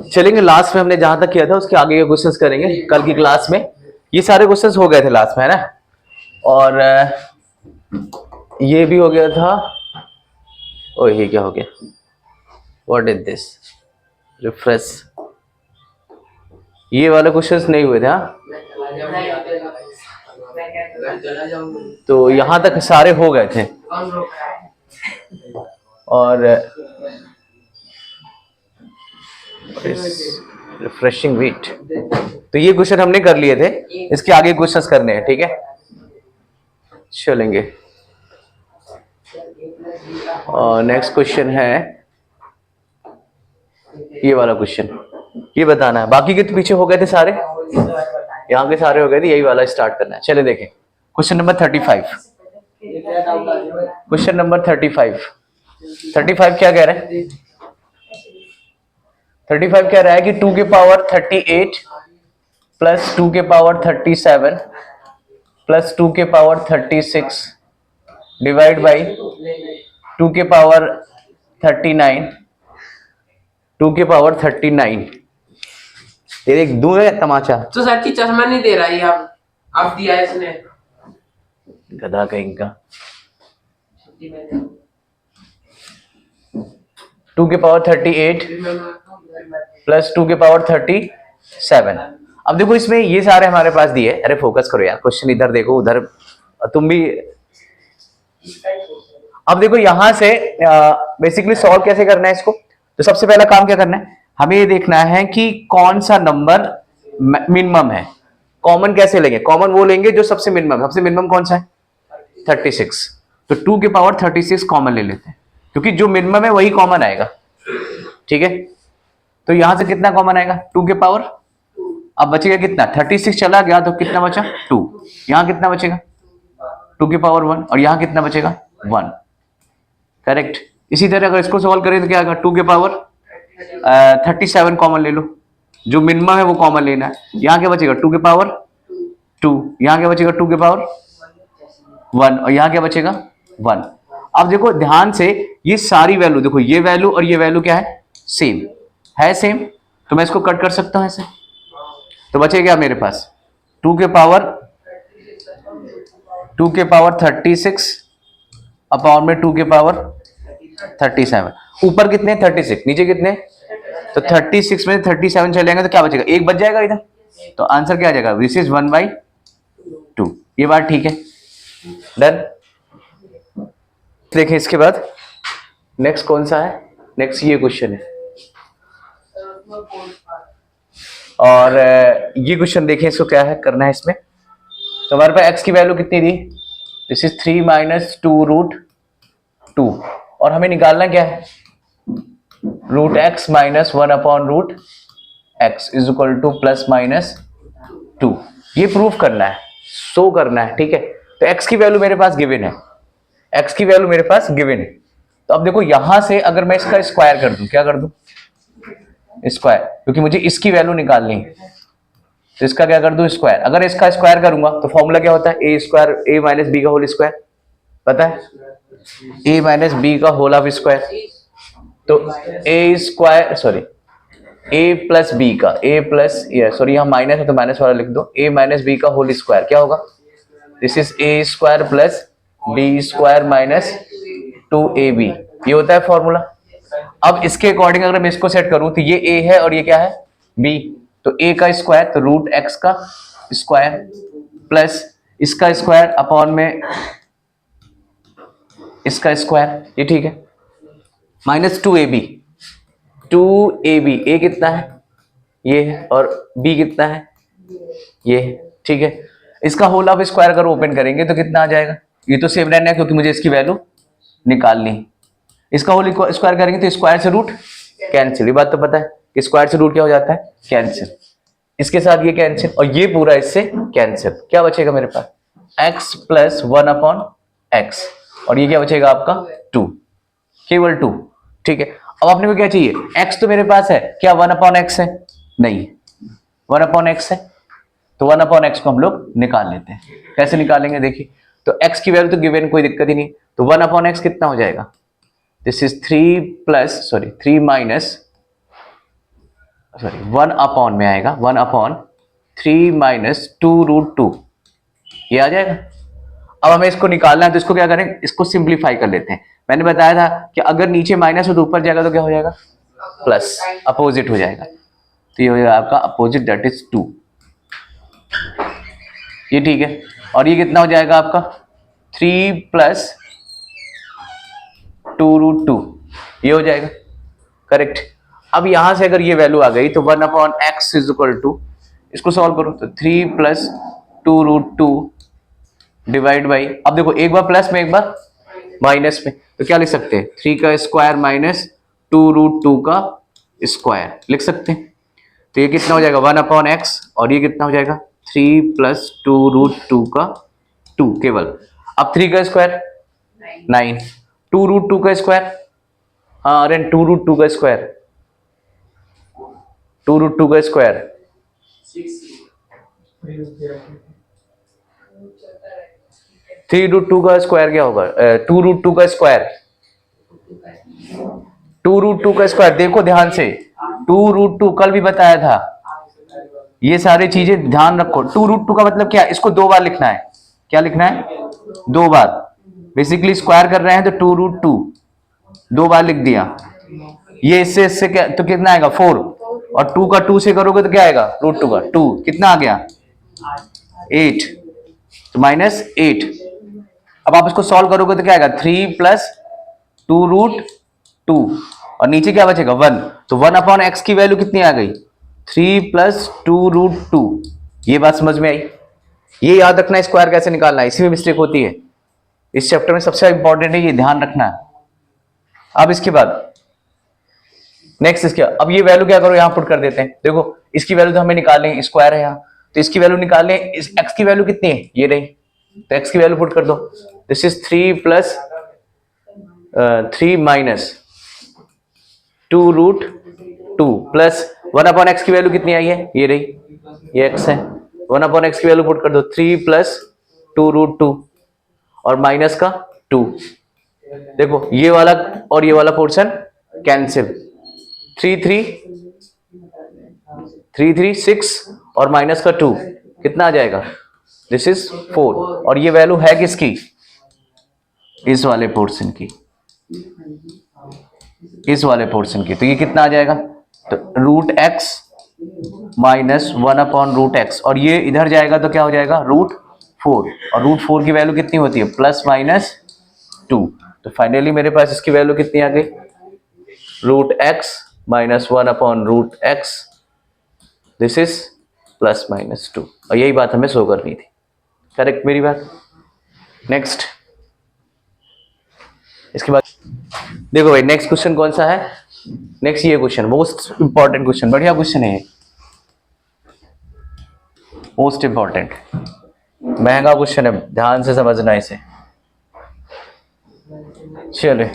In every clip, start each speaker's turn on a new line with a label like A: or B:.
A: चलेंगे लास्ट में हमने जहां तक किया था उसके आगे के क्वेश्चंस करेंगे कल की क्लास में। ये सारे क्वेश्चंस हो गए थे लास्ट में, है ना। और ये भी हो गया था। ओ ये क्या हो गया, व्हाट इज दिस, रिफ्रेश। ये वाले क्वेश्चंस नहीं हुए थे। हाँ, तो यहां तक सारे हो गए थे। और रिफ्रेशिंग वेट, तो ये क्वेश्चन हमने कर लिए थे, इसके आगे क्वेश्चंस करने हैं, ठीक है। चलेंगे। और नेक्स्ट क्वेश्चन है ये वाला क्वेश्चन, ये बताना है। बाकी के तो पीछे हो गए थे सारे, यहाँ के सारे हो गए थे, यही वाला स्टार्ट करना है। चले देखें क्वेश्चन नंबर 35। क्वेश्चन नंबर 35 क्या कह रहा है? 35 कह रहा है कि 2 के पावर 38 प्लस 2 के पावर 37 प्लस 2 के पावर 36 डिवाइड बाई 2 के पावर 39, 2 के पावर 39। तेरे एक दूर है तमाचा।
B: तो सर की चश्मा नहीं दे रहा है अब दिया है इसने,
A: गधा कहीं का। 2 के पावर 38 प्लस 2 के पावर 37। अब देखो इसमें ये सारे हमारे पास दिए। अरे फोकस करो यार, क्वेश्चन इधर देखो, उधर तुम भी। अब देखो यहां से बेसिकली सॉल्व कैसे करना है इसको। तो सबसे पहला काम क्या करना है, हमें ये देखना है कि कौन सा नंबर मिनिमम है। कॉमन कैसे लेंगे? कॉमन वो लेंगे जो सबसे मिनिमम। सबसे मिनिमम कौन सा है? 36। तो 2 के पावर 36 कॉमन ले लेते हैं, क्योंकि जो मिनिमम है वही कॉमन आएगा, ठीक है। तो यहां से कितना कॉमन आएगा? 2 के पावर, अब बचेगा कितना? 36 चला गया तो कितना बचा? 2। यहां कितना बचेगा? 2 के पावर 1। और यहां कितना बचेगा? 1। करेक्ट। इसी तरह अगर इसको सॉल्व करें तो क्या आएगा? 2 के पावर 37 कॉमन ले लो, जो मिनिमम है वो कॉमन लेना है। यहां क्या बचेगा? 2 के पावर 2। यहां क्या बचेगा? 2 के पावर 1। और यहां क्या बचेगा? 1। अब देखो ध्यान से, ये सारी वैल्यू देखो, ये वैल्यू और ये वैल्यू क्या है? सेम है, सेम। तो मैं इसको कट कर सकता हूं ऐसे, तो बचेगा क्या मेरे पास? 2 के पावर 36 अपॉन में 2 के पावर 37। ऊपर कितने? 36। नीचे कितने? तो 36 में 37 चले जाएंगे तो क्या बचेगा? एक बच जाएगा इधर। तो आंसर क्या आ जाएगा? This is 1/2। ये बात ठीक है, डन। देखें इसके बाद नेक्स्ट कौन सा है। नेक्स्ट ये क्वेश्चन है, और ये क्वेश्चन देखें, इसको क्या है करना है इसमें। तो हमारे पास x की वैल्यू कितनी दी? This is 3 minus 2√2। और हमें निकालना क्या है? √x minus 1 upon √x is equal two plus minus 2। ये प्रूफ करना है, शो करना है, ठीक है। तो x की वैल्यू मेरे पास गिवन है, x की वैल्यू मेरे पास गिवन है। तो अब देखो यहां से अगर मैं इसका स्क्वायर कर दूं, क्या कर दूं? स्क्वायर, क्योंकि मुझे इसकी वैल्यू निकालनी है। तो इसका क्या कर दूं? स्क्वायर। अगर इसका स्क्वायर करूंगा तो फॉर्मूला क्या होता है? A square, A minus B का होल स्क्वायर, पता है? ए माइनस बी का होल ऑफ स्क्वायर। तो A square, sorry, A plus B का, ए प्लस, सॉरी यहाँ माइनस है तो माइनस वाला लिख दो। ए माइनस बी का होल स्क्वायर क्या होगा? This is A square plus B square minus 2ab। ये होता है फॉर्मूला। अब इसके अकॉर्डिंग अगर मैं इसको सेट करूं तो ये a है और ये क्या है? b। तो a का स्क्वायर तो √x का स्क्वायर प्लस इसका स्क्वायर अपॉन में इसका स्क्वायर, ये ठीक है, माइनस 2ab। 2ab, a कितना है? ये है, और b कितना है? ये है, ठीक है। इसका होल ऑफ स्क्वायर अगर ओपन करेंगे तो कितना आ जाएगा? ये तो सेम रहना है क्योंकि मुझे इसकी वैल्यू निकालनी। इसका होल स्क्वायर करेंगे तो स्क्वायर से रूट कैंसिल। ये बात तो पता है कि स्क्वायर से रूट क्या हो जाता है? कैंसिल। इसके साथ ये कैंसिल और ये पूरा इससे कैंसिल। क्या बचेगा मेरे पास? x प्लस 1 अपॉन एक्स, और ये क्या बचेगा आपका? 2, केवल 2, ठीक है। अब अपने को क्या चाहिए? x तो मेरे पास है, क्या 1 अपॉन एक्स है? नहीं, 1 अपॉन एक्स है, तो 1 अपॉन एक्स को हम लोग निकाल लेते हैं। कैसे निकालेंगे देखिए। तो x की वैल्यू तो गिवन, कोई दिक्कत ही नहीं। तो 1 अपॉन एक्स कितना हो जाएगा? दिस इज 3 माइनस सॉरी 1 में आएगा 1/3 माइनस 2√2, ये आ जाएगा। अब हमें इसको निकालना है तो इसको क्या करें, इसको सिंप्लीफाई कर लेते हैं। मैंने बताया था कि अगर नीचे माइनस हो तो ऊपर जाएगा तो क्या हो जाएगा, प्लस, अपोजिट हो जाएगा। तो ये हो जाएगा आपका अपोजिट, दैट इज 2, ये ठीक है। और ये कितना हो जाएगा आपका 3 प्लस 2√2, ये हो जाएगा करेक्ट। अब यहां से अगर ये वैल्यू आ गई तो 1/x इज इक्वल टू, इसको सॉल्व करो तो 3 प्लस 2√2 डिवाइड बाई, अब देखो एक बार प्लस में एक बार माइनस में, तो क्या लिख सकते हैं 3 का स्क्वायर माइनस 2√2 का स्क्वायर लिख सकते हैं। तो ये कितना हो जाएगा 1/x, और ये कितना हो जाएगा 3 प्लस 2√2 का 2 केवल। अब 3 का स्क्वायर 9, 2√2 का स्क्वायर, हाँ अरे 2√2 का स्क्वायर, 2√2 का स्क्वायर 3√2 का स्क्वायर क्या होगा, 2√2 का स्क्वायर, 2√2 का स्क्वायर, देखो ध्यान से 2√2 कल भी बताया था, ये सारी चीजें ध्यान रखो। 2√2 का मतलब क्या है, इसको 2 बार लिखना है, क्या लिखना है 2 बार, बेसिकली स्क्वायर कर रहे हैं तो 2√2 2 बार लिख दिया। ये इससे क्या, तो कितना आएगा 4, और 2 का 2 से करोगे तो क्या आएगा √2 का 2, कितना आ गया 8, तो -8। अब आप इसको सॉल्व करोगे तो क्या आएगा 3 प्लस 2√2, और नीचे क्या बचेगा 1, तो 1/x की वैल्यू कितनी आ गई 3 प्लस 2√2। ये बात समझ में आई। ये याद रखना स्क्वायर कैसे निकालना है, इसी में मिस्टेक होती है, इस चैप्टर में सबसे इंपॉर्टेंट है, ये ध्यान रखना है। अब इसके बाद नेक्स्ट इसके, अब ये वैल्यू क्या करो यहां पुट कर देते हैं। देखो इसकी वैल्यू तो हमें निकालनी है, स्क्वायर है यहाँ, तो इसकी वैल्यू निकालने, इस x की वैल्यू कितनी है ये रही, तो x की वैल्यू पुट कर दो। This is 3 plus 3 minus 2√2 plus 1/x की वैल्यू कितनी आई है, ये रही, ये x है, 1/x की वैल्यू पुट कर दो 3 प्लस 2√2 और माइनस का 2। देखो ये वाला और ये वाला पोर्शन कैंसिल, 3 6 और माइनस का 2 कितना आ जाएगा, दिस इज 4, और ये वैल्यू है किसकी, इस वाले पोर्शन की, इस वाले पोर्शन की, तो ये कितना आ जाएगा, तो √x माइनस 1/√x, और ये इधर जाएगा तो क्या हो जाएगा √4, और √4 की वैल्यू कितनी होती है +-2, तो फाइनली मेरे पास इसकी वैल्यू कितनी आ गई √x minus 1/√x, this is +-2, और यही बात हमें शो करनी थी, करेक्ट मेरी बात। नेक्स्ट इसके बाद देखो भाई नेक्स्ट क्वेश्चन कौन सा है, नेक्स्ट ये क्वेश्चन मोस्ट इंपॉर्टेंट क्वेश्चन, बढ़िया क्वेश्चन है, मोस्ट इंपॉर्टेंट महंगा क्वेश्चन है, ध्यान से समझना इसे। चलिए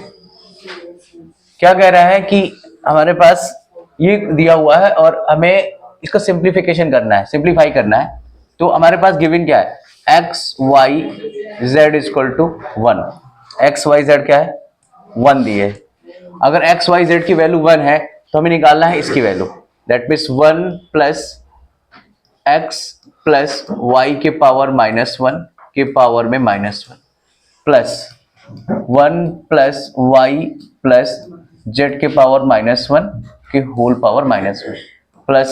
A: क्या कह रहा है कि हमारे पास ये दिया हुआ है और हमें इसका सिंप्लीफिकेशन करना है, सिंप्लीफाई करना है, तो हमारे पास गिवन क्या है x y z equal to 1, x y z क्या है 1 दिए, अगर x y z की वैल्यू 1 है तो हमें निकालना है इसकी value, that means 1 plus x plus y के पावर -1 के पावर में -1 plus 1 plus y plus z के पावर -1 के whole power -1 plus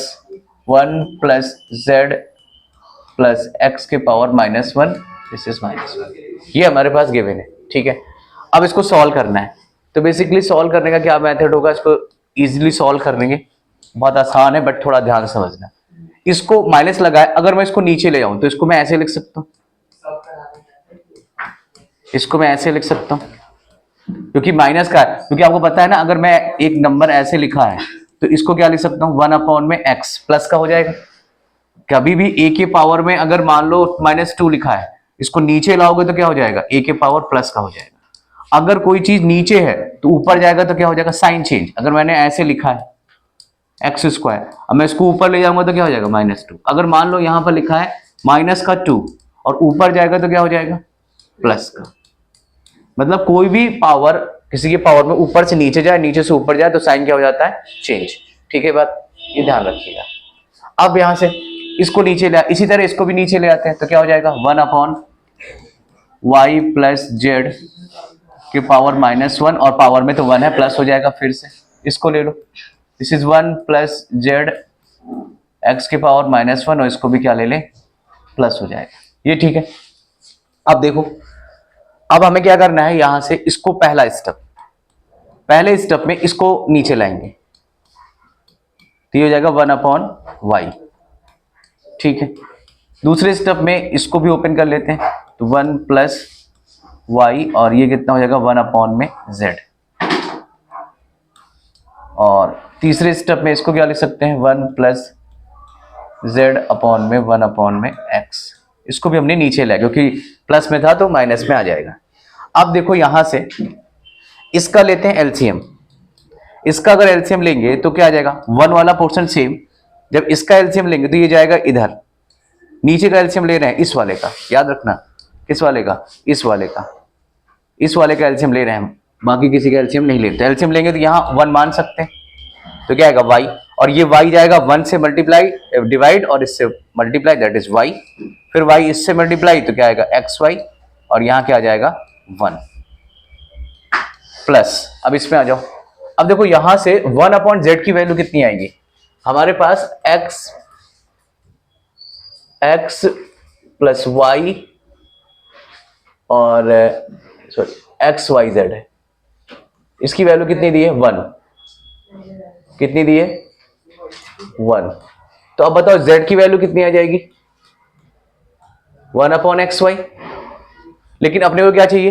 A: 1 plus z plus x के पावर -1, दिस इज -1, ये हमारे पास गिवन है, ठीक है। अब इसको सॉल्व करना है, तो बेसिकली सॉल्व करने का क्या मेथड होगा, इसको इजीली सॉल्व करने बहुत आसान है, बट थोड़ा ध्यान समझना। इसको माइनस लगाए, अगर मैं इसको नीचे ले जाऊं तो इसको मैं ऐसे लिख सकता हूं, इसको मैं ऐसे लिख सकता हूं, क्योंकि माइनस का है, क्योंकि आपको पता है ना, अगर मैं एक नंबर ऐसे लिखा है तो इसको क्या लिख सकता हूं 1/x प्लस का हो जाएगा। कभी भी a के पावर में अगर मान लो -2 लिखा है, इसको नीचे लाओगे तो क्या हो जाएगा a के पावर प्लस का हो जाएगा। अगर कोई चीज नीचे है तो ऊपर जाएगा तो क्या हो जाएगा साइन चेंज, अगर मैंने ऐसे लिखा है x², अब मैं इसको ऊपर ले जाऊंगा तो क्या हो जाएगा -2, अगर मान लो यहां पर लिखा है -2 और ऊपर जाएगा तो क्या हो जाएगा प्लस का, मतलब कोई भी पावर किसी के पावर में ऊपर से नीचे जाए, नीचे से ऊपर जाए तो साइन क्या हो जाता है चेंज, ठीक है बात। ये ध्यान रखिएगा। अब यहां से इसको नीचे ले, इसी तरह इसको भी नीचे ले आते हैं तो क्या हो जाएगा 1/y प्लस जेड के पावर -1, और पावर में तो 1 है, प्लस हो जाएगा। फिर से इसको ले लो, this is 1 plus Z X के पावर -1, और इसको भी क्या ले लें, प्लस हो जाएगा। ये ठीक है। अब देखो, अब हमें क्या करना है, यहां से इसको पहला स्टेप में इसको नीचे लाएंगे तो ये हो जाएगा 1/y। ठीक है, दूसरे स्टेप में इसको भी ओपन कर लेते हैं तो 1 प्लस y, और ये कितना हो जाएगा 1/z। और तीसरे स्टेप में इसको क्या लिख सकते हैं 1 प्लस z/1/x। इसको भी हमने नीचे लाया क्योंकि प्लस में था तो माइनस में आ जाएगा। अब देखो यहां से इसका लेते हैं एलसीएम। इसका अगर एलसीएम लेंगे तो क्या आ जाएगा, 1 वाला पोर्शन सेम, जब इसका एलसीएम लेंगे तो ये जाएगा इधर। नीचे का एलसीएम ले रहे हैं इस वाले का, याद रखना, किस वाले का, इस वाले का, इस वाले का एलसीएम ले रहे हैं हम, बाकी किसी का एलसीएम नहीं लेते। एलसीएम लेंगे तो यहाँ 1 मान सकते हैं तो क्या आएगा y, और ये y जाएगा 1 से मल्टीप्लाई डिवाइड और इससे मल्टीप्लाई, दैट इज y। फिर y इससे मल्टीप्लाई तो क्या आएगा xy, और यहाँ क्या आ जाएगा 1 प्लस। अब इसमें आ जाओ। अब देखो यहां से 1/z की वैल्यू कितनी आएगी हमारे पास, x प्लस y और सॉरी xyz है। इसकी वैल्यू कितनी दी है 1, कितनी दी है 1। तो अब बताओ z की वैल्यू कितनी आ जाएगी 1/xy। लेकिन अपने को क्या चाहिए,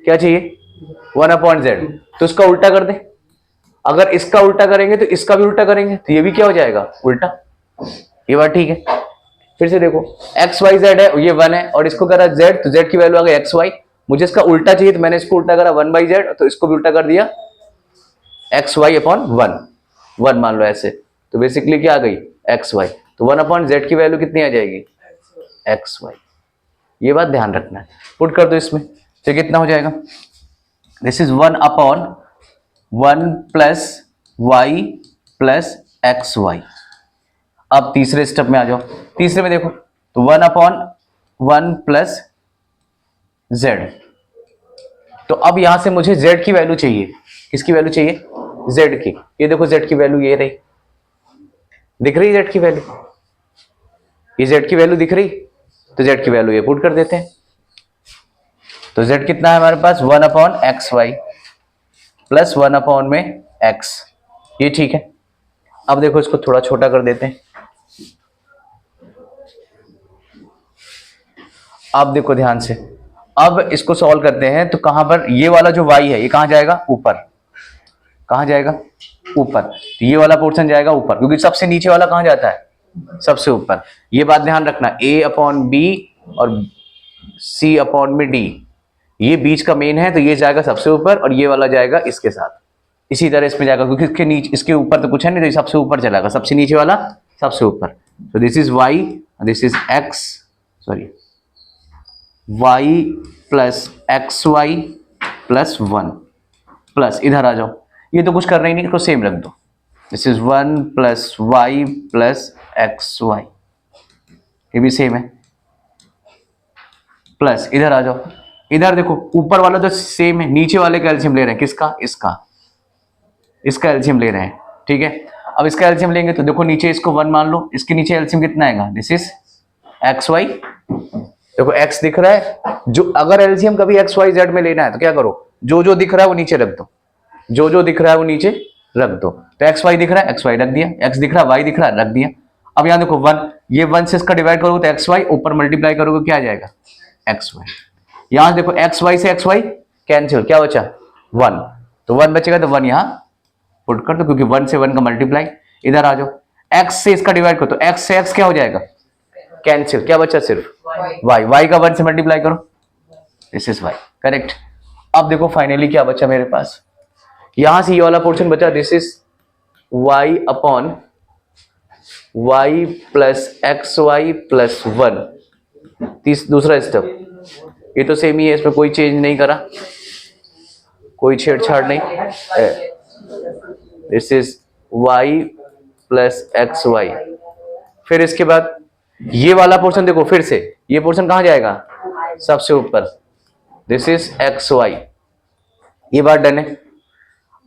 A: क्या चाहिए 1/z, तो इसका उल्टा कर दे। अगर इसका उल्टा करेंगे तो इसका भी उल्टा करेंगे तो ये भी क्या हो जाएगा उल्टा। ये बात ठीक है। फिर से देखो xyz है, ये 1 है, और इसको करा z, तो z की वैल्यू आ गई xy। मुझे इसका उल्टा चाहिए तो मैंने इसको उल्टा करा 1/z, तो इसको भी उल्टा कर दिया xy/1, 1 मान लो ऐसे, तो बेसिकली क्या आ गई xy। तो 1/z की वैल्यू कितनी आ जाएगी xy। ये बात ध्यान रखना है। पुट कर दो इसमें तो कितना हो जाएगा, this is 1/1 plus y plus xy। अब तीसरे स्टेप में आ जाओ। तीसरे में देखो तो 1/1 प्लस z। तो अब यहां से मुझे z की वैल्यू चाहिए, किसकी वैल्यू चाहिए z की। ये देखो z की वैल्यू ये रही, दिख रही z की वैल्यू, ये z की वैल्यू दिख रही, तो z की वैल्यू ये पुट कर देते हैं। तो z कितना है हमारे पास 1/xy प्लस 1/x। ये ठीक है। अब देखो इसको थोड़ा छोटा कर देते हैं। अब देखो ध्यान से, अब इसको सॉल्व करते हैं तो कहां पर ये वाला जो y है ये कहां जाएगा ऊपर, कहां जाएगा ऊपर। तो ये वाला पोर्शन जाएगा ऊपर क्योंकि सबसे नीचे वाला कहां जाता है सबसे ऊपर। ये बात ध्यान रखना, a/b और c/d, ये बीच का मेन है तो ये जाएगा सबसे ऊपर और ये वाला जाएगा इसके साथ। इसी तरह इसमें जाएगा क्योंकि इसके नीचे, इसके ऊपर तो कुछ है नहीं, तो ये सबसे ऊपर चलाएगा, सबसे नीचे वाला सबसे ऊपर। तो this is y, this is x, sorry y plus xy plus 1 plus, इधर आ जाओ, ये तो कुछ करना ही नहीं, इसको सेम रख दो। This is 1 plus y plus xy, ये भी सेम है, प्लस इधर आ जाओ। इधर देखो ऊपर वाला तो सेम है, नीचे वाले का एलसीएम ले रहे हैं, किसका, इसका, इसका एलसीएम ले रहे हैं। ठीक है, अब इसका एलसीएम लेंगे तो देखो नीचे इसको 1 मान लो, इसके नीचे एलसीएम कितना आएगा, दिस इज xy। देखो x दिख रहा है, जो अगर एलसीएम कभी xyz में लेना है तो क्या करो, जो जो दिख रहा है वो नीचे रख दो, जो जो दिख रहा है वो नीचे रख दो। तो xy दिख रहा है xy रख दिया, x दिख रहा है y दिख रहा है रख दिया। अब यहाँ देखो 1, ये 1 से इसका डिवाइड करोगे तो xy, ऊपर मल्टीप्लाई करोगे क्या आ जाएगा xy। यहाँ देखो xy से xy कैंसिल, क्या बचा 1, तो 1 बचेगा तो 1 यहाँ पुट कर दो क्योंकि 1 से 1 का मल्टीप्लाई। इधर आ जाओ, x से इसका डिवाइड करो तो x से x क्या हो जाएगा कैंसिल, क्या बचा सिर्फ y का 1 से मल्टीप्लाई करो, दिस इज y, करेक्ट। अब देखो फाइनली क्या बचा मेरे पास, यहां से ये वाला पोर्शन बचा, this is y plus xy plus 1। दूसरा स्टेप ये तो सेम ही है, इसमें कोई चेंज नहीं करा, कोई छेड़छाड़ नहीं। This is y plus X Y. फिर इसके बाद ये वाला पोर्शन देखो, फिर से ये पोर्शन कहां जाएगा, सबसे ऊपर, दिस इज एक्स वाई। ये बात डन है।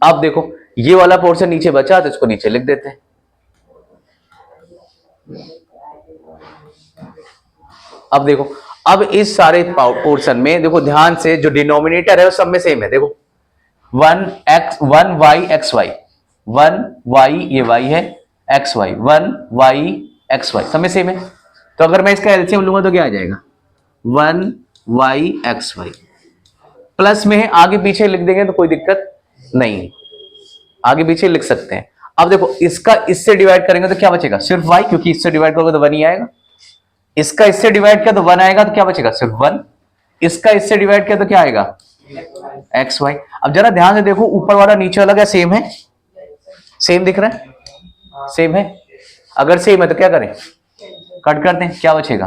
A: अब देखो ये वाला पोर्शन नीचे बचा तो इसको नीचे लिख देते हैं। अब देखो, अब इस सारे पोर्शन में देखो ध्यान से, जो डिनोमिनेटर है वो सब में सेम है। देखो 1 एक्स वाई, 1 वाई, ये वाई है, X Y, 1 Y X Y, सब में सेम है। तो अगर मैं इसका एलसीएम लूंगा तो क्या आ जाएगा, 1 वाई एक्स वाई। प्लस में है, आगे पीछे लिख देंगे तो कोई दिक्कत नहीं, आगे पीछे लिख सकते हैं। अब देखो इसका इससे डिवाइड करेंगे तो क्या बचेगा, सिर्फ y, क्योंकि इससे डिवाइड करोगे तो 1 ही आएगा। इसका इससे डिवाइड किया तो 1 आएगा, तो क्या बचेगा, सिर्फ 1। इसका इससे डिवाइड किया तो क्या आएगा, एक्स वाई। अब जरा ध्यान से देखो, ऊपर वाला नीचे वाला क्या सेम है, सेम दिख रहा है, सेम है। अगर सेम है तो क्या करें, कट करते हैं, क्या बचेगा,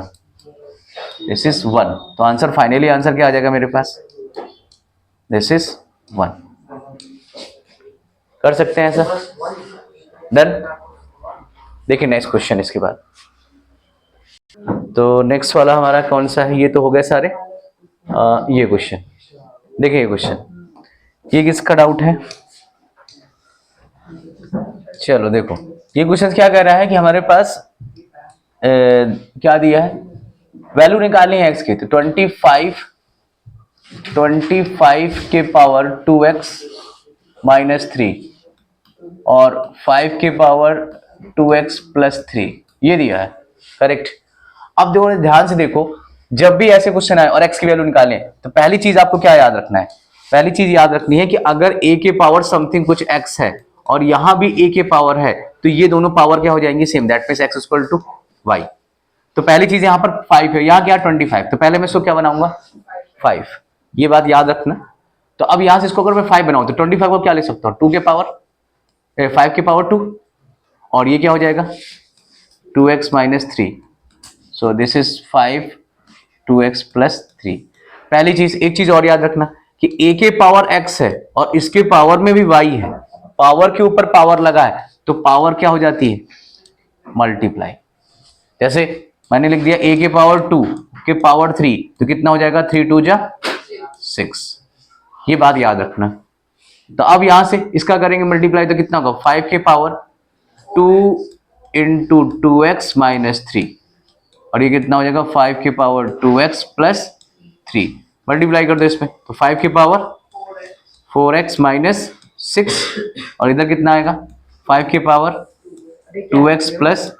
A: दिस इज 1। तो आंसर, फाइनली आंसर क्या आ जाएगा मेरे पास, दिस इज 1। कर सकते हैं ऐसा, डन। देखिए नेक्स्ट क्वेश्चन इसके बाद। तो नेक्स्ट वाला हमारा कौन सा है, ये तो हो गए सारे। ये क्वेश्चन देखिए, ये क्वेश्चन, ये किसका डाउट है, चलो देखो। ये क्वेश्चन क्या कह रहा है कि हमारे पास क्या दिया है, वैल्यू निकालनी है एक्स की। तो 25 के पावर 2x माइनस 3 और 5 के पावर 2x प्लस 3, ये दिया है, करेक्ट। अब देखो ध्यान से देखो, जब भी ऐसे क्वेश्चन आए और x की वैल्यू निकालें तो पहली चीज आपको क्या याद रखना है, पहली चीज याद रखनी है कि अगर a के पावर समथिंग कुछ x है और यहां भी a के पावर है, तो ये दोनों पावर क्या हो जाएंगी, same, that means x equal to y। तो पहली चीज यहां पर 5 है, यहां क्या 25, तो पहले मैं इसको क्या बनाऊंगा, 5, ये बात याद रखना। तो अब यहां से इसको अगर मैं 5 बनाऊं तो 25 को क्या ले सकता हूं, 2 के पावर 5 के पावर 2, और ये क्या हो जाएगा 2x minus 3। So this is 5 2x plus 3। पहली चीज, एक चीज और याद रखना कि a के पावर x है और इसके पावर में भी y है, पावर के ऊपर पावर लगा है तो पावर क्या हो जाती है, मल्टीप्लाई। जैसे मैंने लिख दिया a के पावर 2 के पावर 3, तो कितना हो जाएगा, 3 2 जा 6, ये बात याद रखना। तो अब यहां से इसका करेंगे मल्टीप्लाई, तो कितना होगा, 5 के पावर 2 इंटू 2x माइनस 3, और ये कितना हो जाएगा, 5 के पावर 2x प्लस 3। मल्टीप्लाई कर दो इसमें, तो 5 के पावर 4x माइनस 6, और इधर कितना आएगा, 5 के पावर 2x प्लस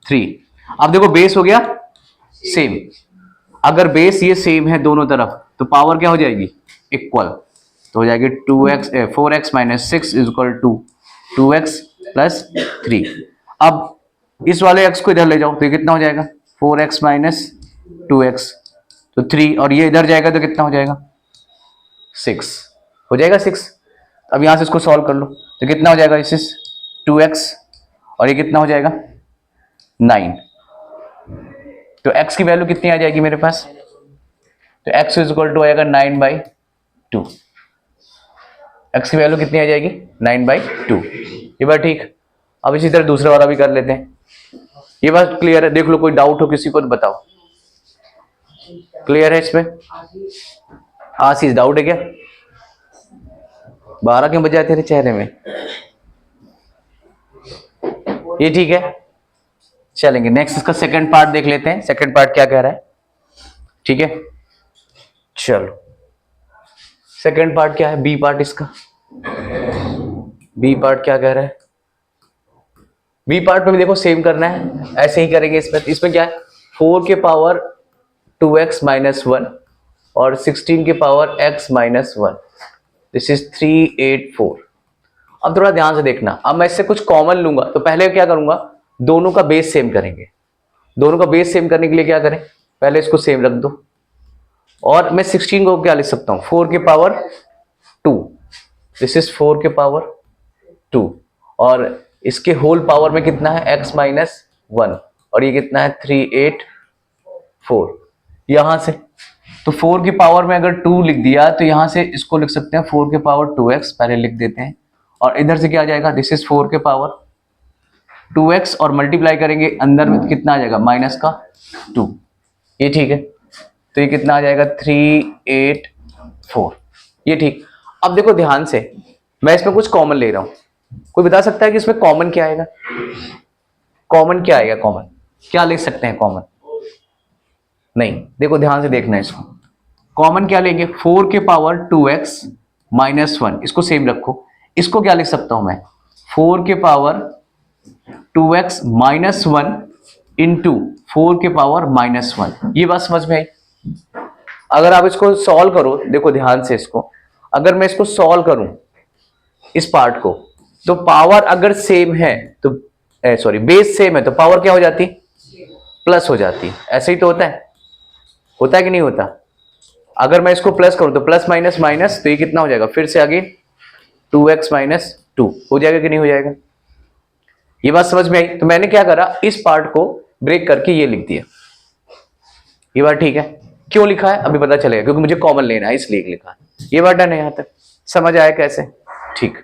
A: 3। अब देखो बेस हो गया सेम, अगर बेस ये सेम है दोनों तरफ तो पावर क्या हो जाएगी, इक्वल, तो हो जाएगी 4x minus 6 is equal to 2x plus 3। अब इस वाले x को इधर ले जाओ तो ये कितना हो जाएगा, 4x माइनस 2x, तो 3, और ये इधर जाएगा तो कितना हो जाएगा, 6 हो जाएगा, 6। अब यहां से इसको सॉल्व कर लो तो कितना हो जाएगा, इस 2x, और ये कितना हो जाएगा 9। तो x की वैल्यू कितनी आ जाएगी मेरे पास, तो x इज इक्वल टू आएगा 9/2। x की वैल्यू कितनी आ जाएगी, 9/2। ये बात ठीक। अब इसी तरह दूसरा वाला भी कर लेते हैं। ये बात क्लियर है, देख लो, कोई डाउट हो किसी को तो बताओ, क्लियर है इसमें, आशीष डाउट है क्या, 12 क्यों बजाए तेरे चेहरे में, ये ठीक है। चलेंगे नेक्स्ट, इसका सेकंड पार्ट देख लेते हैं, सेकंड पार्ट क्या कह रहा है, ठीक है। चलो सेकंड पार्ट क्या है, बी पार्ट इसका, बी पार्ट क्या कह रहा है, बी पार्ट में भी देखो सेम करना है, ऐसे ही करेंगे। इसमें क्या है, 4 के पावर 2x माइनस 1 और 16 के power x minus 1, this is 384। अब थोड़ा ध्यान से देखना, अब मैं इससे कुछ कॉमन लूंगा तो पहले क्या करूंगा, दोनों का बेस सेम करेंगे। दोनों का बेस सेम करने के लिए क्या करें, पहले इसको सेम रख दो, और मैं 16 को क्या लिख सकता हूं, 4 के पावर 2, दिस इज 4 के पावर 2, और इसके होल पावर में कितना है, x माइनस 1, और ये कितना है 384। यहां से तो 4 की पावर में अगर 2 लिख दिया तो यहां से इसको लिख सकते हैं 4 के पावर 2x, पहले लिख देते हैं, और इधर से क्या आ जाएगा, दिस इज 4 के पावर 2x और मल्टीप्लाई करेंगे अंदर में, कितना आ जाएगा माइनस का 2। ये ठीक है, तो ये कितना आ जाएगा 384। ये ठीक। अब देखो ध्यान से, मैं इसमें कुछ कॉमन ले रहा हूं। कोई बता सकता है कि इसमें कॉमन क्या आएगा? कॉमन क्या आएगा? कॉमन क्या ले सकते हैं? कॉमन नहीं, देखो ध्यान से देखना इसको। कॉमन क्या लेंगे? 4 के पावर 2x माइनस 1, इसको सेम रखो। इसको क्या लिख सकता हूं मैं? 4 के पावर 2x माइनस 1 इंटू 4 के पावर माइनस 1। ये बात समझ में आई? अगर आप इसको सॉल्व करो, देखो ध्यान से इसको, अगर मैं इसको सॉल्व करूं इस पार्ट को, तो पावर अगर सेम है तो सॉरी बेस सेम है तो पावर क्या हो जाती? प्लस हो जाती। ऐसे ही तो होता है कि नहीं होता? अगर मैं इसको प्लस करूं तो प्लस माइनस माइनस, तो ये कितना हो जाएगा? फिर से आगे 2x माइनस 2 हो जाएगा कि नहीं हो जाएगा? ये बात समझ में आई? तो मैंने क्या करा, इस पार्ट को ब्रेक करके ये लिख दिया। ये बात ठीक है? क्यों लिखा है अभी पता चलेगा, क्योंकि मुझे कॉमन लेना है इसलिए लिखा है। ये बात डन है, यहां तक समझ आया कैसे? ठीक।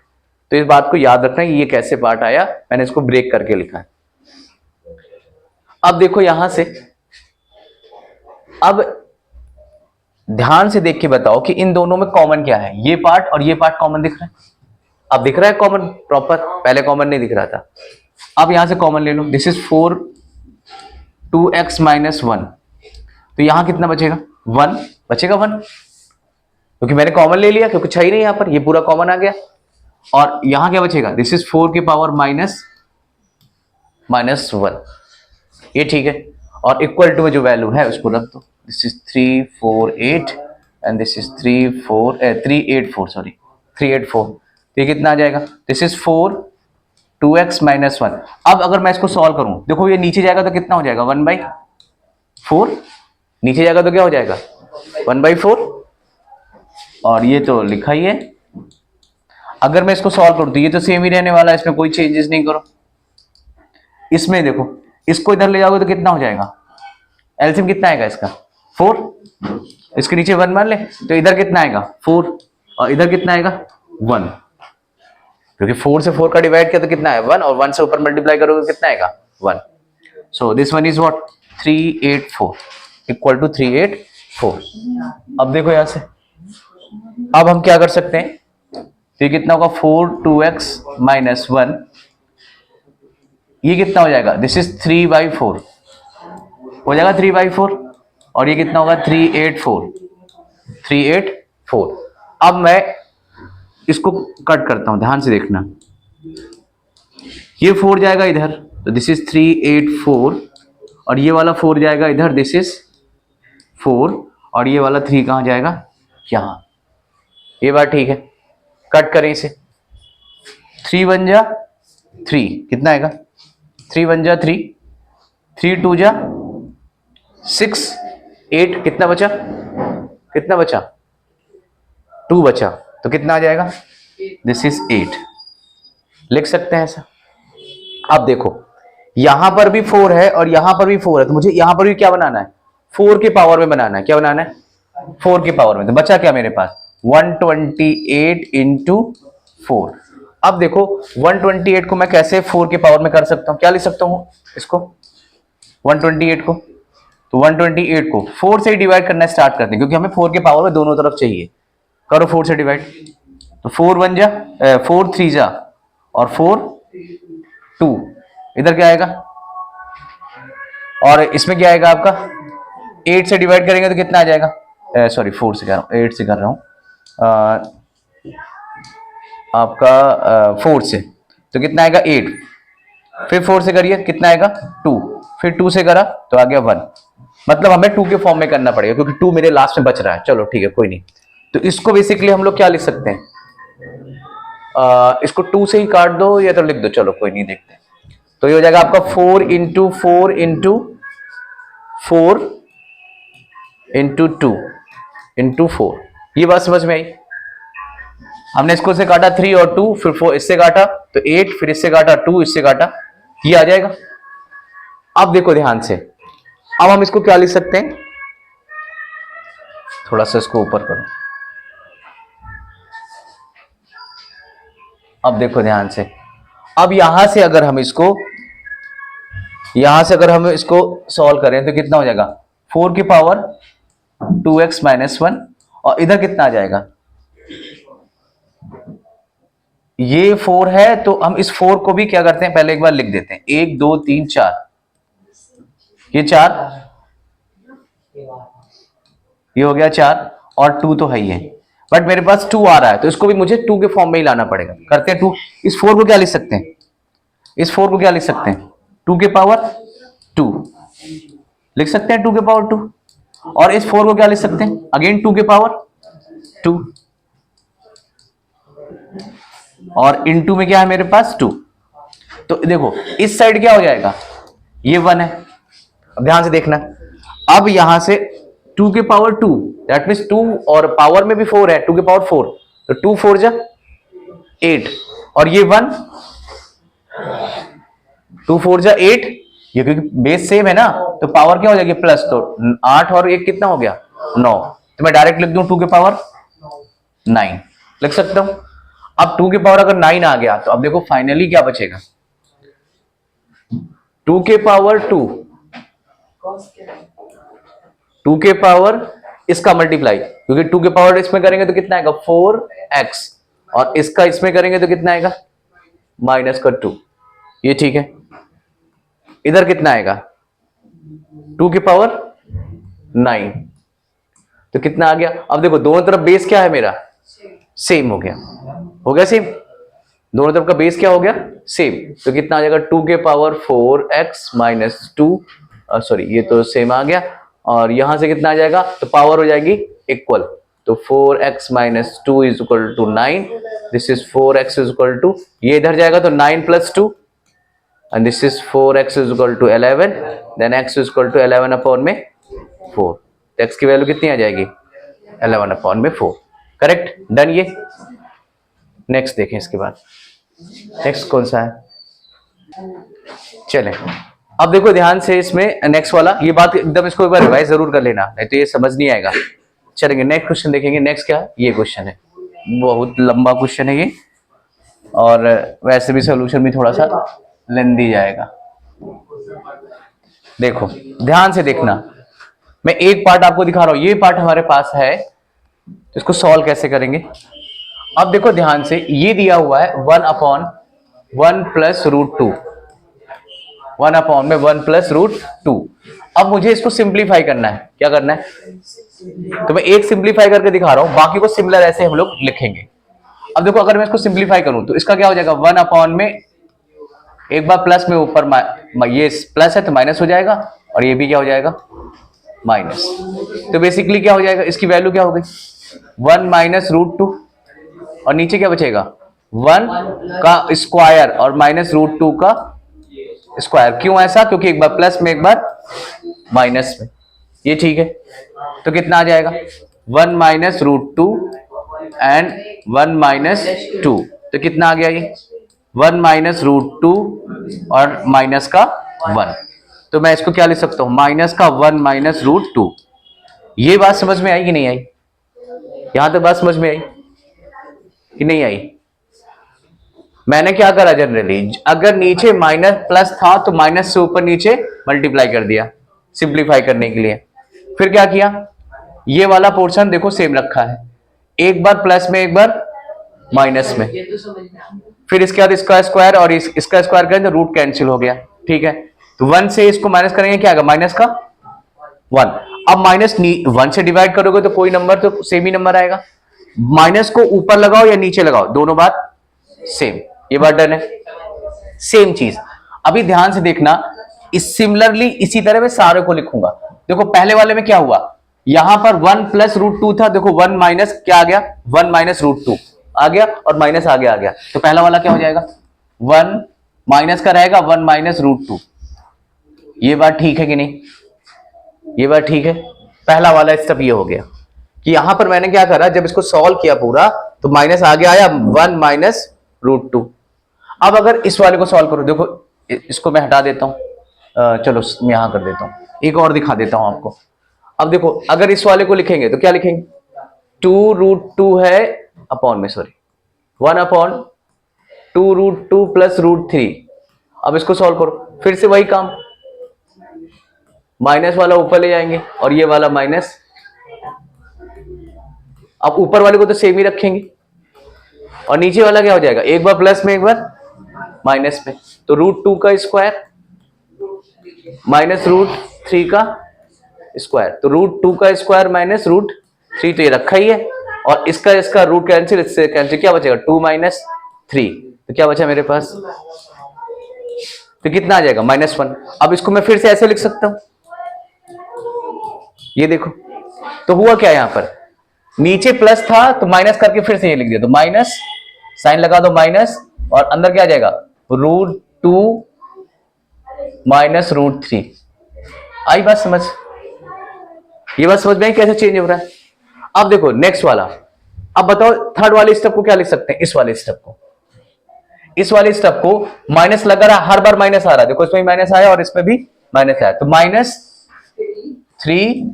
A: तो इस बात को याद रखना ये कैसे पार्ट आया, मैंने इसको ब्रेक करके लिखा है। अब देखो यहां से, अब ध्यान से देख के बताओ कि इन दोनों में कॉमन क्या है? ये पार्ट और ये पार्ट कॉमन दिख रहा है? अब दिख रहा है कॉमन प्रॉपर? पहले कॉमन नहीं दिख रहा था। अब यहां से कॉमन ले लो। दिस इज 4 2x माइनस 1, तो यहां कितना बचेगा? 1 बचेगा, 1, क्योंकि मैंने कॉमन ले लिया, क्योंकि चाहिए नहीं यहां पर, ये पूरा कॉमन आ गया। और यहां क्या बचेगा? दिस इज 4 के पावर माइनस 1। ये ठीक है। और इक्वल टू में जो वैल्यू है उसको रख दो। This is 348 and this is 384 sorry 384। तो ये कितना आ जाएगा? This is 4 2x minus 1। अब अगर मैं इसको सॉल्व करूं, देखो ये नीचे जाएगा तो कितना हो जाएगा? 1/4। नीचे जाएगा तो क्या हो जाएगा? 1/4। और ये तो लिखा ही है। अगर मैं इसको सॉल्व करूं तो ये तो सेम ही रहने वाला है, इसमें कोई चेंजेस नहीं करो। इसमें देखो, इसको इधर ले जाओगे तो कितना हो जाएगा? एलसीएम कितना आएगा इसका? 4। इसके नीचे 1 मान ले, तो इधर कितना आएगा? 4। और इधर कितना आएगा? 1, क्योंकि 4 से 4 का डिवाइड किया तो कितना है? 1, और 1 से ऊपर मल्टीप्लाई करोगे कितना आएगा? 1। So this one is what? 384 equal to 384। अब देखो यहां से, अब हम क्या कर सकते हैं? तो ये कितना होगा? 4 2x माइनस 1, ये कितना हो जाएगा? दिस इज 3/4 हो जाएगा, 3/4। और ये कितना होगा? 384। अब मैं इसको कट करता हूं, ध्यान से देखना। ये 4 जाएगा इधर, तो दिस इज 384, और ये वाला 4 जाएगा इधर, दिस इज 4, और ये वाला 3 कहां जाएगा? यहां। ये बात ठीक है? कट करें इसे। 3 1 जा 3, कितना आएगा? 3 1 जा 3, 3 2 जा 6, 8, कितना बचा? कितना बचा? 2 बचा, तो कितना आ जाएगा? This is 8। लिख सकते हैं ऐसा। अब देखो यहां पर भी 4 है और यहां पर भी 4 है, तो मुझे यहां पर भी क्या बनाना है? 4 के पावर में बनाना है। क्या बनाना है? 4 के पावर में। तो बचा क्या मेरे पास? 128 इंटू 4। अब देखो 128 को मैं कैसे 4 के पावर में कर सकता हूं? क्या लिख सकता हूं इसको? 128 को, तो 128 को 4 से ही डिवाइड करना स्टार्ट करते हैं, क्योंकि हमें 4 के पावर में दोनों तरफ चाहिए। करो 4 से डिवाइड, तो 4 1 जा 4 3 जा और 4 2, इधर क्या आएगा? और इसमें क्या आएगा आपका? 8 से डिवाइड करेंगे तो कितना आ जाएगा? सॉरी 4 से कर रहा हूं, 8 से कर रहा हूं, आपका 4 से, तो कितना आएगा? 8। फिर 4 से करिए, कितना आएगा? 2। फिर 2 से करा तो आ गया 1। मतलब हमें 2 के फॉर्म में करना पड़ेगा, क्योंकि 2 मेरे लास्ट में बच रहा है। चलो ठीक है, कोई नहीं। तो इसको बेसिकली हम लोग क्या लिख सकते हैं? इसको 2 से ही काट दो या तो लिख दो, चलो कोई नहीं, देखते हैं। तो ये हो जाएगा आपका 4 इंटू 4 इंटू 4 इंटू 2 इंटू 4। ये बात समझ में आई? हमने इसको से काटा 3 और 2, फिर 4 इससे काटा तो 8, फिर इससे काटा 2, इससे काटा, ये आ जाएगा। अब देखो ध्यान से, अब हम इसको क्या लिख सकते हैं? थोड़ा सा इसको ऊपर करो। अब देखो ध्यान से, अब यहां से अगर हम इसको यहां से अगर हम इसको सॉल्व करें तो कितना हो जाएगा, 4 की पावर 2x माइनस 1, और इधर कितना आ जाएगा, ये 4 है तो हम इस 4 को भी क्या करते हैं, पहले एक बार लिख देते हैं, 1 2 3 4, ये 4, ये हो गया 4, और 2 तो है ही है, बट मेरे पास 2 आ रहा है तो इसको भी मुझे 2 के फॉर्म में ही लाना पड़ेगा। करते हैं 2, इस 4 को क्या लिख सकते हैं, इस 4 को क्या लिख सकते हैं, 2 के पावर 2 लिख सकते हैं, 2 के पावर 2, और इस 4 को क्या लिख सकते हैं, अगेन 2 के पावर 2, और इनटू में क्या है मेरे पास 2। तो देखो इस साइड क्या हो जाएगा, ये 1 है। अब ध्यान से देखना, अब यहां से 2 के पावर 2, दैट मीन्स 2, और पावर में भी 4 है, 2 के पावर 4, तो 2 4 जा 8, और ये 1, 2 4 जा 8, ये क्योंकि बेस सेम है ना तो पावर क्या हो जाएगी प्लस, तो 8 और 1 कितना हो गया 9, तो मैं डायरेक्ट लिख दूं 2 के पावर 9 लिख सकता हूं। अब 2 के पावर अगर 9 आ गया तो अब देखो फाइनली क्या बचेगा, 2 के पावर 2, 2 के पावर इसका मल्टीप्लाई, क्योंकि 2 के पावर इसमें करेंगे तो कितना आएगा 4x, और इसका इसमें करेंगे तो कितना आएगा माइनस का 2, ये ठीक है। इधर कितना आएगा 2 के पावर 9, तो कितना आ गया, अब देखो दोनों तरफ बेस क्या है मेरा सेम हो गया सेम, दोनों तरफ का बेस क्या हो गया सेम, तो कितना आ जाएगा 2 के पावर 4x माइनस 2, सॉरी ये तो सेम आ गया, और यहां से कितना आ जाएगा, तो पावर हो जाएगी इक्वल, तो 4x minus 2 is equal to 9, this is 4x is equal to, ये इधर जाएगा तो 9 plus 2, and this is 4x is equal to 11, then x is equal to 11 upon में 4, तो x की वैल्यू कितनी आ जाएगी 11 अपॉन में 4, करेक्ट, डन। ये नेक्स्ट देखें, इसके बाद नेक्स्ट कौन सा है, चलें अब देखो ध्यान से इसमें नेक्स्ट वाला, ये बात एकदम इसको एक बार रिवाइज जरूर कर लेना, नहीं तो ये समझ नहीं आएगा। चलेंगे नेक्स्ट क्वेश्चन देखेंगे, नेक्स्ट क्या है, ये क्वेश्चन है, बहुत लंबा क्वेश्चन है ये, और वैसे भी सोल्यूशन भी थोड़ा सा लेंदी जाएगा। देखो ध्यान से देखना, मैं एक पार्ट आपको दिखा रहा हूं, ये पार्ट हमारे पास है, इसको सॉल्व कैसे करेंगे। अब देखो ध्यान से, ये दिया हुआ है 1 अपॉन 1 प्लस रूट 2, 1 अपॉन में 1 प्लस रूट 2। अब मुझे इसको सिंप्लीफाई करना है, क्या करना है, तो मैं एक सिंप्लीफाई करके दिखा रहा हूं, बाकी को सिमिलर ऐसे हम लोग लिखेंगे। अब देखो अगर मैं इसको सिंप्लीफाई करूं तो इसका क्या हो जाएगा, 1 अपॉन में एक बार प्लस में ऊपर ये प्लस है तो माइनस हो जाएगा, और ये भी क्या हो जाएगा माइनस, तो बेसिकली क्या हो जाएगा, इसकी वैल्यू क्या हो गई 1 माइनस रूट 2, और नीचे क्या बचेगा 1 का स्क्वायर और माइनस रूट 2 का स्क्वायर। क्यों ऐसा, क्योंकि एक बार प्लस में एक बार माइनस में, ये ठीक है। तो कितना आ जाएगा 1 माइनस रूट 2 एंड 1 माइनस 2, तो कितना आ गया ये 1 माइनस रूट 2 और माइनस का 1, तो मैं इसको क्या लिख सकता हूं माइनस का 1 माइनस रूट 2। ये बात समझ में आई कि नहीं आई, यहां तक बात समझ में आई कि नहीं आई। मैंने क्या करा जनरली, अगर नीचे माइनस प्लस था तो माइनस से ऊपर नीचे मल्टीप्लाई कर दिया सिंप्लीफाई करने के लिए। फिर क्या किया, ये वाला पोर्शन देखो सेम रखा है, एक बार प्लस में एक बार माइनस में, फिर इसके बाद इसका स्क्वायर और इसका स्क्वायर करें तो रूट कैंसिल हो गया, ठीक है। तो 1 से इसको माइनस करेंगे, क्या आएगा माइनस का 1। अब माइनस 1 से डिवाइड करोगे तो कोई नंबर तो सेम ही नंबर आएगा, माइनस को ऊपर लगाओ या नीचे लगाओ दोनों बात सेम, ये बात डन है, सेम चीज। अभी ध्यान से देखना, इस सिमिलरली इसी तरह मैं सारे को लिखूंगा। देखो पहले वाले में क्या हुआ, यहां पर 1 प्लस रूट 2 था, देखो 1 माइनस क्या आ गया 1 माइनस रूट 2 आ गया, और माइनस आगे आ गया, तो पहला वाला क्या हो जाएगा 1 माइनस का रहेगा 1 माइनस रूट 2। ये बात ठीक है कि नहीं, ये बात ठीक है। पहला वाला स्टेप ये हो गया कि यहां पर मैंने क्या करा, जब इसको सॉल्व किया पूरा तो माइनस आगे आया 1 माइनस रूट 2। अब अगर इस वाले को सॉल्व करो, देखो इसको मैं हटा देता हूं, चलो मैं यहां कर देता हूं, एक और दिखा देता हूं आपको। अब देखो अगर इस वाले को लिखेंगे तो क्या लिखेंगे 2 रूट 2 है अपॉन में, sorry 1 upon 2 root 2 plus root 3। अब इसको सॉल्व करो, फिर से वही काम, माइनस वाला ऊपर ले जाएंगे और ये वाला माइनस। अब ऊपर वाले को तो सेम ही रखेंगे और नीचे वाला क्या हो जाएगा, एक बार प्लस में एक बार माइनस में। तो √2 का स्क्वायर माइनस √3 का स्क्वायर, तो √2 का स्क्वायर माइनस √3, तो ये रखा ही है। और इसका रूट कैंसिल, इससे कैंसिल, क्या बचेगा 2 - 3, तो क्या बचा मेरे पास, तो कितना आ जाएगा -1। अब इसको मैं फिर से ऐसे लिख सकता हूं, ये देखो। तो हुआ क्या यहां पर, नीचे प्लस था तो माइनस करके फिर से ये लिख दिया, तो माइनस साइन लगा दो माइनस, और अंदर क्या आ जाएगा √2 माइनस √3। आई बात समझ, ये बात समझ में आई कैसे चेंज हो रहा है। अब देखो नेक्स्ट वाला, अब बताओ थर्ड वाले स्टेप को क्या लिख सकते हैं, इस वाले स्टेप को, इस वाले स्टेप को माइनस लगा रहा, हर बार माइनस आ रहा है, देखो इसमें भी माइनस आया और इसमें भी माइनस आया, तो -3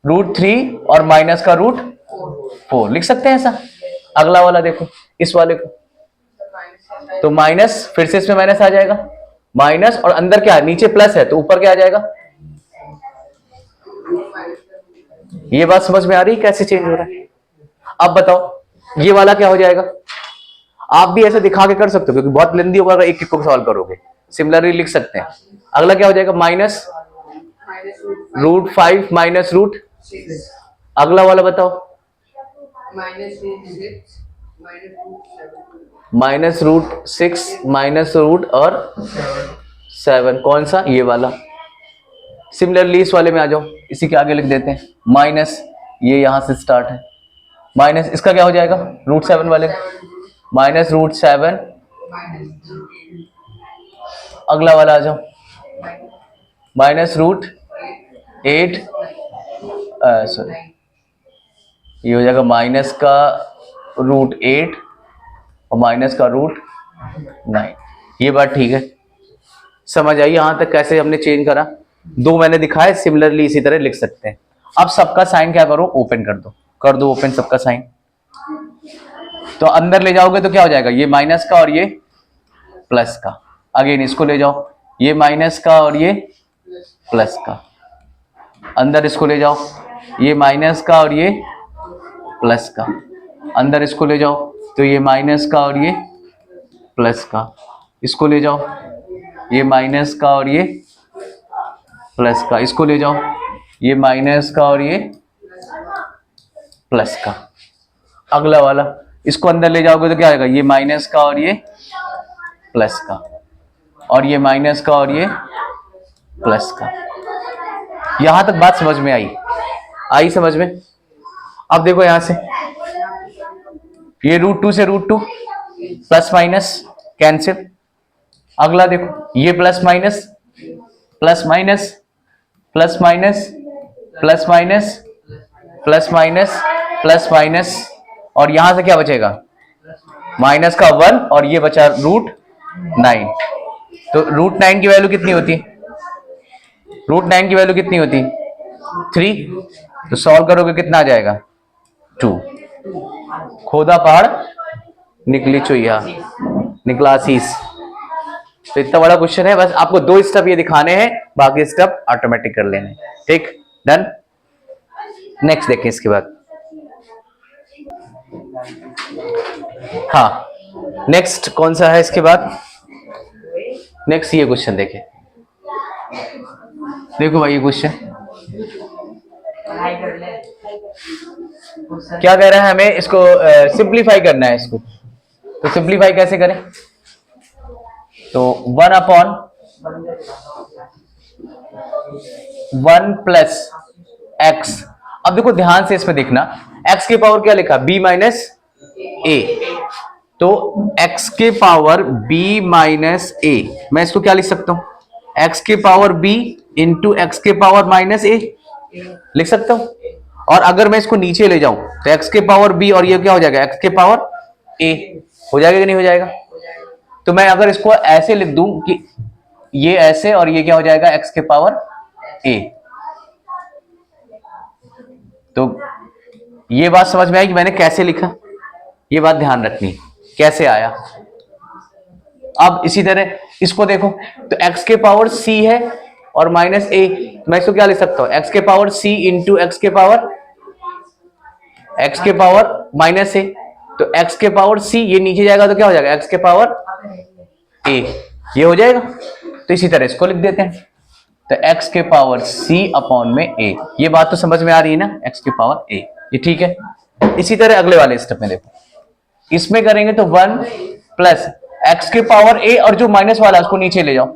A: √3 और माइनस का √4 लिख सकते हैं ऐसा। अगला वाला देखो, इस वाले को, तो माइनस, फिर से इसमें माइनस आ जाएगा, माइनस और अंदर क्या है, नीचे प्लस है तो ऊपर क्या आ जाएगा। ये बात समझ में आ रही है कैसे चेंज हो रहा है। अब बताओ ये वाला क्या हो जाएगा, आप भी ऐसे दिखा के कर सकते हो क्योंकि बहुत लेंदी होगा अगर एक एक को सॉल्व करोगे। सिमिलरली लिख सकते हैं, अगला क्या हो जाएगा -√5 माइनस √6। अगला वाला बताओ -√6 माइनस √7, कौन सा, ये वाला। सिमिलरली इस वाले में आ जाओ, इसी के आगे लिख देते हैं माइनस, ये यहां से स्टार्ट है माइनस, इसका क्या हो जाएगा √7 वाले -√7। अगला वाला आ जाओ -√8, सॉरी ये हो जाएगा माइनस का √8 और माइनस का √9। ये बात ठीक है, समझ आई यहां तक कैसे हमने चेंज करा। दो मैंने दिखाए, सिमिलरली इसी तरह लिख सकते हैं। अब सबका साइन क्या करो, ओपन कर दो ओपन सबका साइन। तो अंदर ले जाओगे तो क्या हो जाएगा, ये माइनस का और ये प्लस का। अगेन इसको ले जाओ, ये माइनस का और ये प्लस का। अंदर इसको ले जाओ, ये माइनस का और ये प्लस का। अंदर इसको ले जाओ तो ये माइनस का और ये प्लस का। इसको ले जाओ, ये माइनस का और ये प्लस का। इसको ले जाओ, ये माइनस का और ये प्लस का। अगला वाला, इसको अंदर ले जाओगे तो क्या आएगा, ये माइनस का और ये प्लस का, और ये माइनस का और ये प्लस का। यहां तक बात समझ में आई समझ में। अब देखो यहां से, ये √2 से √2 प्लस माइनस कैंसिल। अगला देखो, ये plus minus plus minus plus minus plus minus plus minus plus minus, और यहां से क्या बचेगा माइनस का 1 और ये बचा √9। तो √9 की वैल्यू कितनी होती है, √9 की वैल्यू कितनी होती 3। तो सॉल्व करोगे कितना आ जाएगा 2। खोदा पहाड़ निकली चुईया, निकला आशीष। तो इतना बड़ा क्वेश्चन है, बस आपको 2 स्टेप ये दिखाने हैं, बाकी स्टेप ऑटोमेटिक कर लेने। ठीक, डन। नेक्स्ट देखें इसके बाद, हाँ नेक्स्ट कौन सा है इसके बाद, नेक्स्ट ये क्वेश्चन देखें। देखो भाई ये क्वेश्चन क्या कह रहा है, हमें इसको सिंप्लीफाई करना है इसको। तो सिंप्लीफाई कैसे करें, तो 1/1 + x। अब देखो ध्यान से इसमें देखना, x के पावर क्या लिखा, b - a, तो x के पावर b - a, मैं इसको क्या लिख सकता हूं, x के पावर b इंटू x के पावर -a लिख सकता हूं। और अगर मैं इसको नीचे ले जाऊं तो x के पावर b और ये क्या हो जाएगा, x के पावर a हो जाएगा कि नहीं हो जाएगा। तो मैं अगर इसको ऐसे लिख दूं कि ये ऐसे और ये क्या हो जाएगा, x के पावर a। तो ये बात समझ में आई कि मैंने कैसे लिखा, ये बात ध्यान रखनी कैसे आया। अब इसी तरह इसको देखो, तो x के पावर c है और माइनस ए, मैं इसको क्या लिख सकता हूँ, एक्स के पावर सी इंटू एक्स के पावर माइनस ए। तो एक्स के पावर सी ये नीचे जाएगा तो क्या हो जाएगा, एक्स के पावर ए, ये हो जाएगा। तो इसी तरह इसको लिख देते हैं, तो एक्स के पावर सी अपॉन में ए। ये बात तो समझ में आ रही है ना, एक्स के पावर ए, ये ठीक है। इसी तरह अगले वाले स्टेप में देखो, इसमें करेंगे तो 1 प्लस एक्स के पावर ए, और जो माइनस वाला उसको नीचे ले जाओ।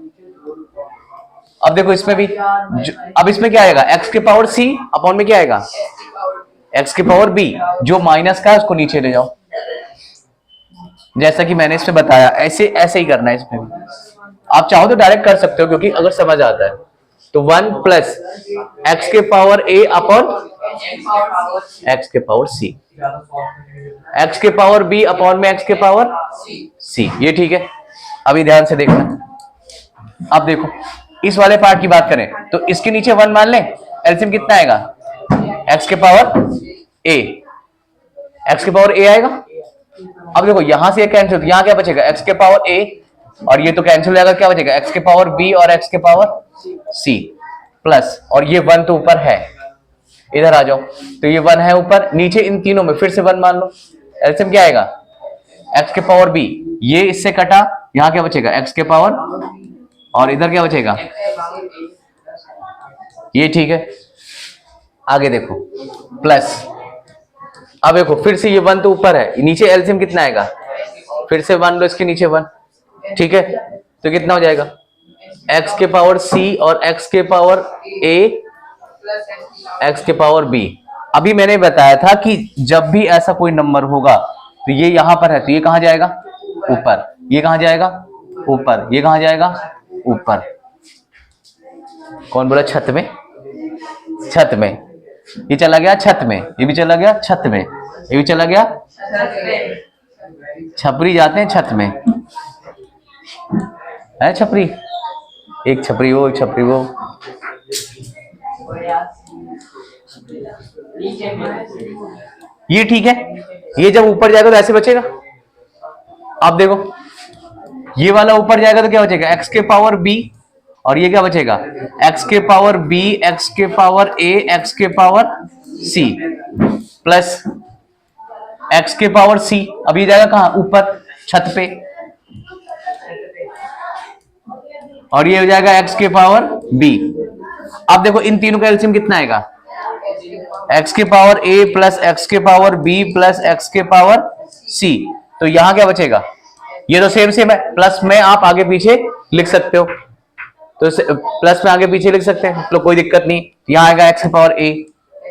A: अब देखो इसमें भी अब इसमें क्या आएगा, एक्स के पावर सी अपॉन में क्या आएगा, एक्स के पावर बी, जो माइनस का है उसको नीचे ले जाओ, जैसा कि मैंने इसमें बताया। ऐसे ऐसे ही करना है इसमें भी। आप चाहो तो डायरेक्ट कर सकते हो, क्योंकि अगर समझ आता है तो 1 प्लस एक्स के पावर ए अपॉन एक्स के पावर सी, एक्स के पावर बी अपॉन में एक्स के पावर सी, ये ठीक है। अभी ध्यान से देखना। अब देखो इस वाले पार्ट की बात करें तो इसके नीचे 1 मान लें, एलसीएम कितना आएगा, एक्स के पावर ए, एक्स के पावर ए आएगा। अब देखो यहां से कैंसिल, तो यहां क्या बचेगा, एक्स के पावर ए, और ये तो कैंसिल हो जाएगा, क्या बचेगा, एक्स के पावर बी और एक्स के पावर सी प्लस, और ये 1 तो ऊपर है, इधर आ जाओ, तो ये 1 है ऊपर, नीचे इन तीनों में फिर से 1 मान लो, एलसीएम क्या आएगा, एक्स के पावर बी, ये इससे कटा, यहां क्या बचेगा, एक्स के पावर, और इधर क्या बचेगा, ये ठीक है। आगे देखो प्लस, अब देखो फिर से ये 1 तो ऊपर है, नीचे एलसीएम कितना आएगा, फिर से 1 लो, इसके नीचे 1, ठीक है। तो कितना हो जाएगा, एक्स के पावर सी और एक्स के पावर ए, एक्स के पावर बी। अभी मैंने बताया था कि जब भी ऐसा कोई नंबर होगा तो ये यहां पर है, तो ये कहां जाएगा, ऊपर, ये कहां जाएगा, ऊपर, ये कहां जाएगा, ऊपर। कौन बोला छत में, छत में, ये चला गया छत में, ये भी चला गया छत में, ये भी चला गया, छपरी जाते हैं छत में, है छपरी, एक छपरी वो, एक छपरी वो। ये ठीक है, ये जब ऊपर जाएगा तो ऐसे बचेगा। अब देखो ये वाला ऊपर जाएगा तो क्या बचेगा, एक्स के पावर बी, और ये क्या बचेगा, एक्स के पावर बी, एक्स के पावर ए, एक्स के पावर सी प्लस एक्स के पावर सी। अब ये जाएगा कहां, ऊपर छत पे, और ये हो जाएगा एक्स के पावर बी। अब देखो इन तीनों का एलसीएम कितना आएगा, एक्स के पावर ए प्लस एक्स के पावर बी प्लस एक्स के पावर सी। तो यहां क्या बचेगा, ये तो सेम सेम है, प्लस में आप आगे पीछे लिख सकते हो, तो प्लस में आगे पीछे लिख सकते हैं, तो कोई दिक्कत नहीं। यहां आएगा एक्स के पावर ए,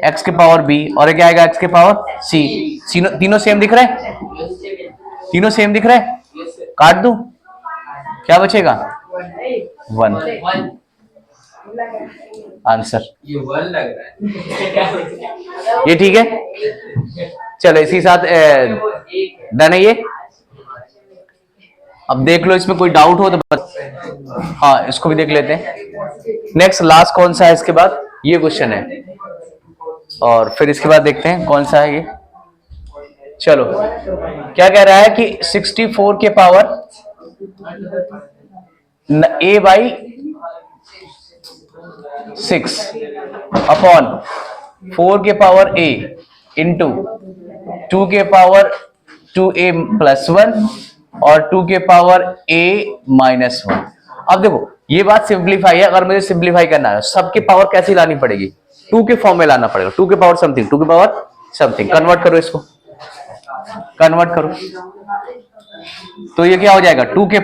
A: एक्स के पावर बी, और क्या आएगा, एक्स के पावर सी। तीनों सेम दिख रहे हैं, तीनों सेम दिख रहे हैं, काट दूं, क्या बचेगा, 1 आंसर,
B: ये 1 लग रहा है।
A: ये ठीक है। चलो इसी साथ डन है ये। अब देख लो इसमें कोई डाउट हो तो हाँ इसको भी देख लेते हैं। नेक्स्ट लास्ट कौन सा है इसके बाद, ये क्वेश्चन है, और फिर इसके बाद देखते हैं कौन सा है ये। चलो क्या कह रहा है कि 64 के पावर a बाई 6 अपॉन 4 के पावर a इंटू 2 के पावर 2a प्लस 1 और 2 के पावर a माइनस 1। अब देखो ये बात सिंप्लीफाई है, अगर मुझे सिंप्लीफाई करना है सबके पावर कैसी लानी पड़ेगी, 2 के फॉर्म में लाना पड़ेगा, 2 के पावर समथिंग, 2 के पावर समथिंग। कन्वर्ट करो इसको, कन्वर्ट करो, तो ये क्या हो जाएगा, 2 के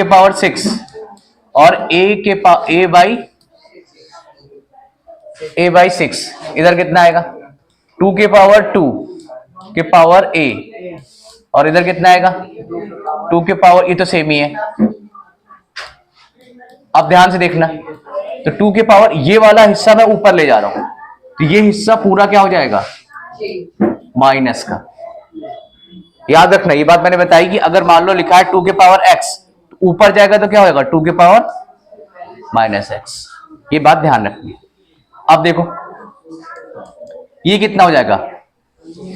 A: पावर 6 और a बाई 6, इधर कितना आएगा, 2 के पावर 2 के पावर a, और इधर कितना आएगा, 2 के पावर, ये तो सेम ही है। अब ध्यान से देखना, तो 2 के पावर ये वाला हिस्सा मैं ऊपर ले जा रहा हूं, तो ये हिस्सा पूरा क्या हो जाएगा, माइनस का। याद रखना ये बात मैंने बताई कि अगर मान लो लिखा है 2 के पावर x, तो ऊपर जाएगा तो क्या होगा, 2 के पावर माइनस x। ये बात ध्यान रखनी। अब देखो ये कितना हो जाएगा,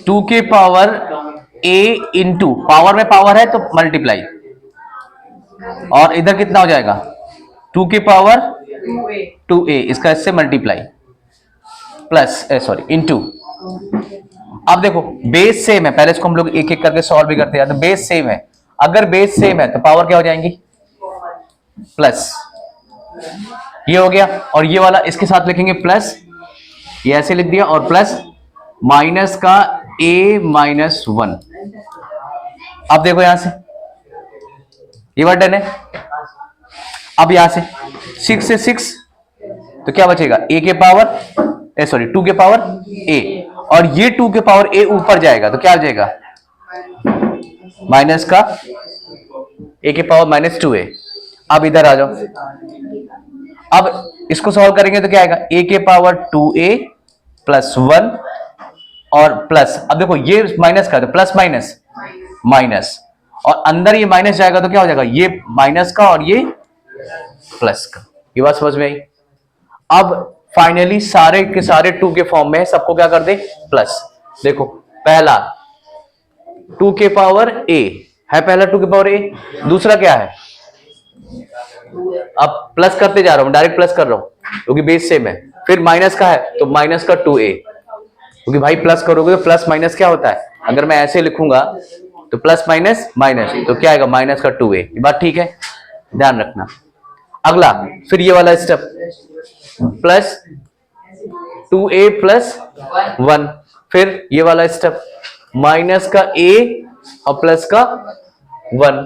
A: 2 के पावर a इंटू, पावर में पावर है तो मल्टीप्लाई, और इधर कितना हो जाएगा, 2 की पावर
B: 2a
A: 2a, इसका इससे मल्टीप्लाई प्लस सॉरी इनटू। अब देखो बेस सेम है, पहले इसको हम लोग एक एक करके सॉल्व भी करते हैं, तो बेस सेम है, अगर बेस सेम है तो पावर क्या हो जाएंगी, प्लस, ये हो गया। और ये वाला इसके साथ लिखेंगे प्लस, ये ऐसे लिख दिया, और प्लस माइनस का a माइनस 1। अब देखो यहां से ये बात डन है। अब यहां से 6 से 6 तो क्या बचेगा, a के पावर सॉरी 2 के पावर a, और ये 2 के पावर a ऊपर जाएगा तो क्या हो जाएगा, माइनस का a के पावर माइनस 2a। अब इधर आ जाओ, अब इसको सॉल्व करेंगे तो क्या आएगा, a के पावर 2a प्लस 1 और प्लस, अब देखो ये माइनस का तो प्लस माइनस माइनस, और अंदर ये माइनस जाएगा तो क्या हो जाएगा, ये माइनस का और ये प्लस का। ये बात समझ में आई। अब फाइनली सारे के सारे 2 के फॉर्म में है, सबको क्या कर दे प्लस। देखो पहला 2 के पावर a है, पहला 2 के पावर a, दूसरा क्या है, अब प्लस करते जा रहा हूं, डायरेक्ट प्लस कर रहा हूं क्योंकि बेस सेम है, फिर माइनस का है तो माइनस का 2a, क्योंकि भाई प्लस करोगे तो प्लस माइनस क्या होता है, अगर मैं ऐसे लिखूंगा तो प्लस माइनस माइनस, तो क्या आएगा माइनस का 2a। ये बात ठीक है, ध्यान रखना। अगला फिर ये वाला स्टेप, प्लस 2a प्लस 1, फिर ये वाला स्टेप माइनस का a और प्लस का 1।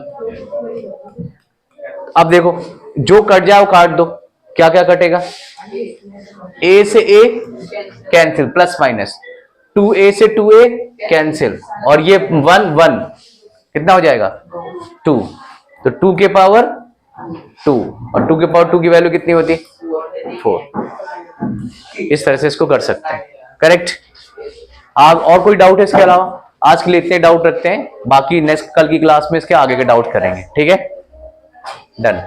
A: अब देखो जो कट जाए वो काट दो, क्या क्या कटेगा, a से a cancel, plus minus 2a से 2a कैंसिल, और ये 1 1 कितना हो जाएगा 2, तो 2 के पावर 2, और 2 के पावर 2 की वैल्यू कितनी होती 4। इस तरह से इसको कर सकते हैं, करेक्ट। आप और कोई डाउट है इसके अलावा, आज के लिए इतने डाउट रखते हैं, बाकी नेक्स्ट कल की क्लास में इसके आगे के डाउट करेंगे, ठीक है, डन।